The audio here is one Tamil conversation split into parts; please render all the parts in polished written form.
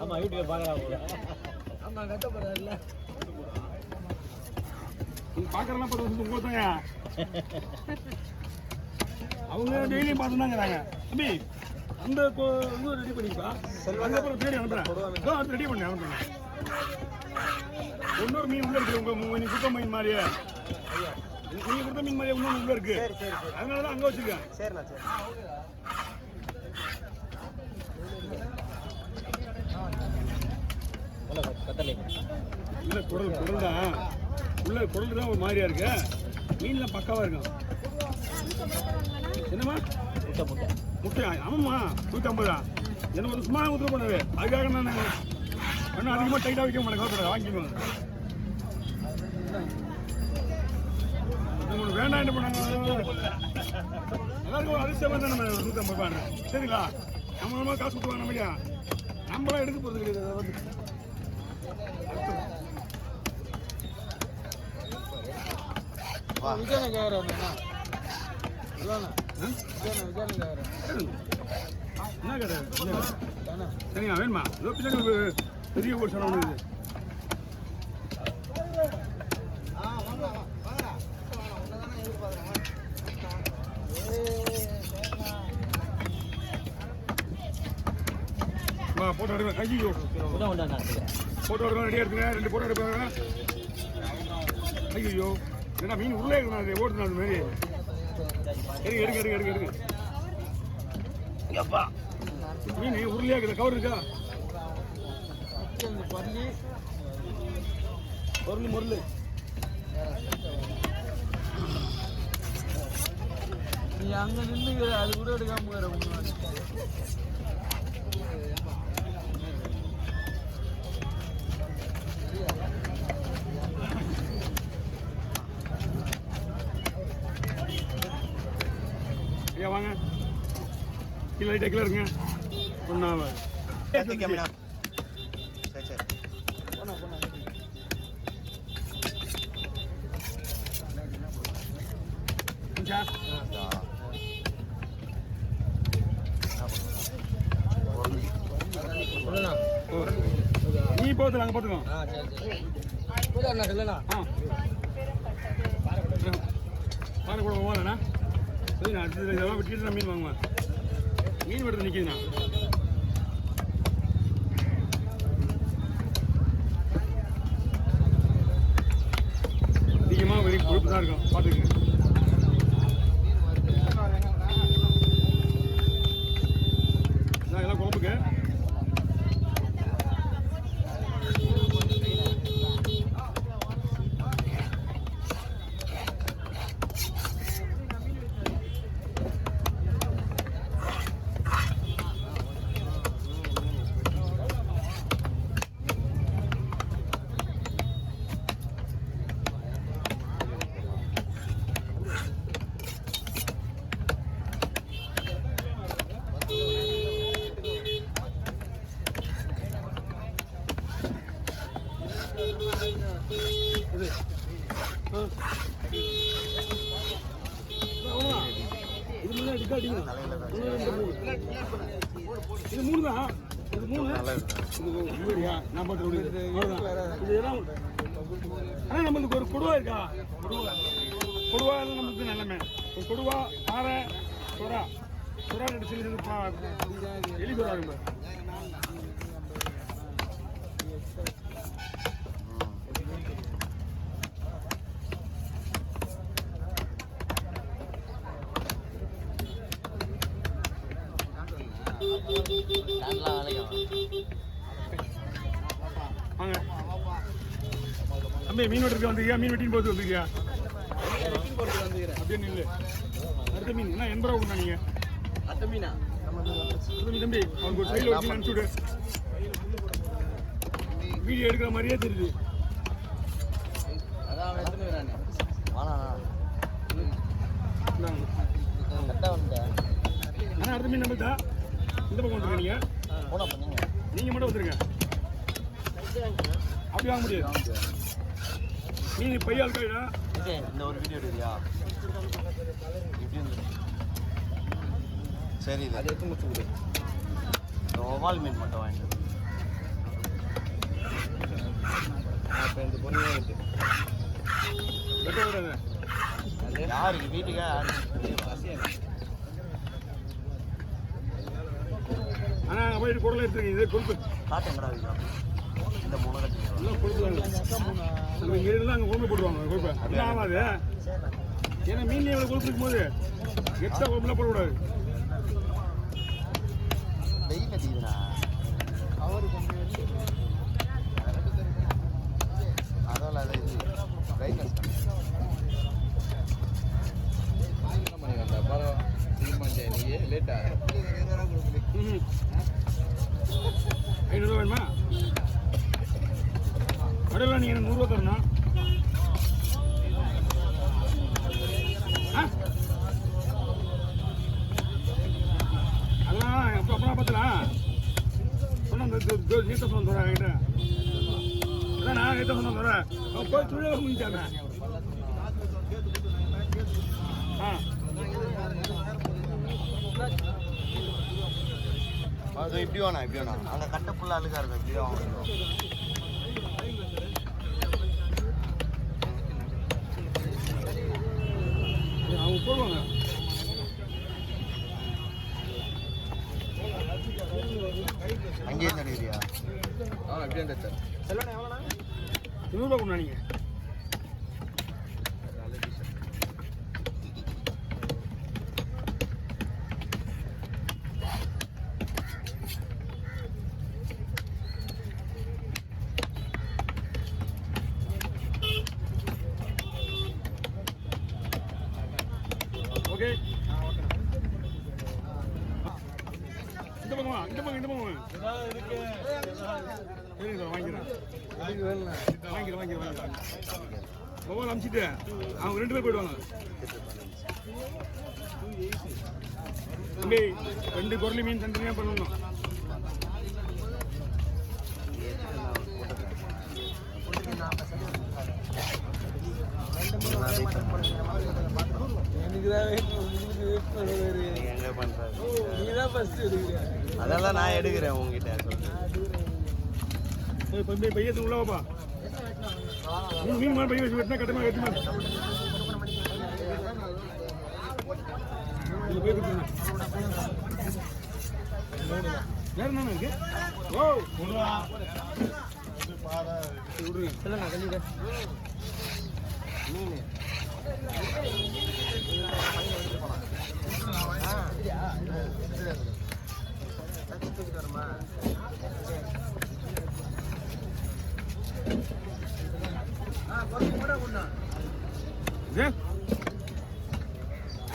ஆமாம் யூடியூப் பார்க்கலாம். ஆமாம் கட்டப்படுறாருல்ல. நீங்கள் பார்க்குறலாம் பார்த்து உங்களுக்கு தாங்க அவங்க டெய்லியும் பார்த்துதாங்கிறாங்க. தம்பி அந்த இது ரெடி பண்ணிப்பா. அப்புறம் தேடி அனுப்புகிறேன். அடுத்து ரெடி பண்ணி அனுப்புகிறேன். இன்னொரு மீன் உள்ள இருக்கு. உங்கள் நீ சுத்த மீன் மாதிரியே நீங்கள் கொடுத்த மீன் மாதிரியே இன்னொன்று உள்ள இருக்கு. அதனால தான் அங்கே வச்சுருக்கேன். சரிண்ணா சரி. இல்லை குடல் தான் உள்ள குடல் தான் ஒரு மாதிரியா இருக்கு. மீன்லாம் பக்காவாக இருக்கும். என்னம்மா முட்டை? ஆமாம்மா 150 தான். என்ன ஒரு சும்மா உத்தரவு பண்ணாரு. அதுக்காக நான் இன்னும் அதிகமாக டைட்டாக வைக்க மாட்டேன். வாங்கிக்குவேன். உங்களுக்கு வேண்டாம் என்ன பண்ணாங்க? எல்லாருக்கும் அதிர்ஷ்டமாக தான் நம்ம 150 ரூபாய். சரிங்களா? நம்ம காசு கொடுத்துவாங்க. நம்மளையா நம்மளாம் எடுக்க போகிறது கிடையாது. என்ன கடை சரிங்க வேணுமா? ஏதோ பின்னாடி ஒரு பெரிய ஒரு சனம் ஒன்று இருக்குது. போட்டோ எடுப்பேன். ஐயோ போட்டோ எடுக்கலாம். ரெடியாக இருக்குங்க. 2 போட்டோ எடுப்பாங்க. ஐயோ ஏன்னா மீன் உள்ளே இருக்கணும். அது ஓடுனா அது மாதிரி எடுங்க. அப்பா மீன் உருளையா இருக்குது. கவர் இருக்கா? பொருள் நீ அங்கே நின்று அது கூட எடுக்காம போகிற. ஐயா வாங்க. கீழே டெக்கில் இருங்க. ஒன்றா சரி சரி போனா நீ போகுது நாங்கள் பார்த்துக்கோம். இல்லைண்ணா பாரு கூட போகலண்ணா. சரி நான் அடுத்தது இதெல்லாம் விட்டுட்டு நான் மீன் வாங்குவேன். மீன் வெடுத்து நிற்கிதுண்ணா. அதிகமாக வெறி கொழுப்பு தான் இருக்கும். பார்த்துக்குங்க. எல்லாம் குழம்புக்கு இது 3 தான். இது 3 நான் பார்த்து இதெல்லாம். ஆனால் நம்மளுக்கு ஒரு கொடுவா இருக்கா? கொடுவா நம்மளுக்கு நல்லமே. ஒரு கொடுவா பாறை சுறா ரெண்டு சின்ன எலி சுறா இருக்கும். வாங்க தம்பி. மீன் வெட்டுறதுக்கு வந்துருக்கியா? மீன் வெட்டின்னு போகிறது வந்துருக்கியா? அப்படியே நில்லு. அடுத்த மீன் என்ன 80 ரூபா கொடுங்க. நீங்கள் அடுத்த மீனா தம்பி அவனுக்கு ஒரு சைடில் வச்சு அனுப்பிச்சுடு. வீடியோ எடுக்கிற மாதிரியே தெரியுது. அதான் எடுத்துன்னு ஆனால் அடுத்த மீன் நம்மள்தா. இந்த பக்கம் வந்துருங்க. நீங்கள் மட்டும் வந்துருங்க. அப்படி வாங்க முடியாது. மீன் பையால் கைடா. இந்த ஒரு வீடியோ எடுக்கிறியா? சரி, அது எடுத்து முடிச்சு கொடு. ஒவால் மீன் மட்டும் வாங்கிட்டு அப்போ இந்த பொண்ணு இருக்கு வெட்ட விடாத. யாருக்கு வீட்டுக்கா ஆனா அங்க போயிட்டு குடலை எடுத்துருங்க. இதே கொழுப்பு காட்டுங்கடா இந்த மூணு கட்டி எல்லாம் கொழுப்பு நம்ம இங்க இருந்தா அங்க கொழும்பு போட்டுருவாங்க. கொழுப்பு அதெல்லாம் ஆகாது. ஏன்னா மீன் எவ்வளவு கொழுப்பு இருக்கும் போது எக்ஸ்ட்ரா கொழுப்புலாம் போடக்கூடாது. வெயில் அடிக்குதுண்ணா அதெல்லாம் அது இது பிரைட்னஸ் பண்ணி வந்தா பரவாயில்ல நீ லேட்டா 500 வேணுமா? கடையில் நீங்கள் எனக்கு 100 தரணும். அதெல்லாம் அப்புறம் பார்த்துலாம் சொன்ன நீட்ட சொன்ன தர என்கிட்ட அதான் நான் நீட்ட சொன்ன தர போய் தொழிலாக முடிஞ்சாங்க. அது இப்படி வேணா இப்படி வேணா அங்கே கட்டை ஃபுல்லாக அழுக்கா இருக்கும் இப்படி வாங்கணும். அவங்க போடுவாங்க. அங்கேயே தருவியா? அப்படியே தச்சார் செல்வண்ணா எவ்வளோண்ணா? 100 ரூபா கொண்டா நீங்கள். ஓகே இந்த பக்கமா இந்த பக்கம் வாங்கிக்கிறேன் ஒவ்வொரு அமிச்சிட்டு அவங்க 2 பேர் போயிடுவாங்க. தம்பி 2 குரலி மீன் தனித்தனியாக பண்ணணும். எங்க பண்றது? அதெல்லாம் நான் எடுக்கிறேன் உங்ககிட்ட சொல்றேன். பையத்து உள்ளவாப்பா மீன் மாதிரி பையன் வச்சு வெட்டினா கட்டமா வெட்டி மாதிரி போய் கொடுத்துருங்க. வேற என்ன இருக்கு? ஓ விடுங்க சொல்லுங்க கல்லிட மீன்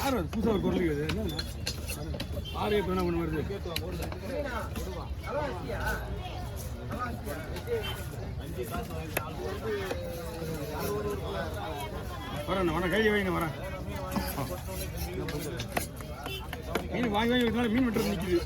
யார் அது புதுசாக ஒரு குரல் இது என்ன 6 எப்போ என்ன பண்ண வருது? வரேன் வரேன் கையை வைங்க வரேன். மீன் வாங்கி வாங்கி மீன் வெட்டுறது நிற்கிது.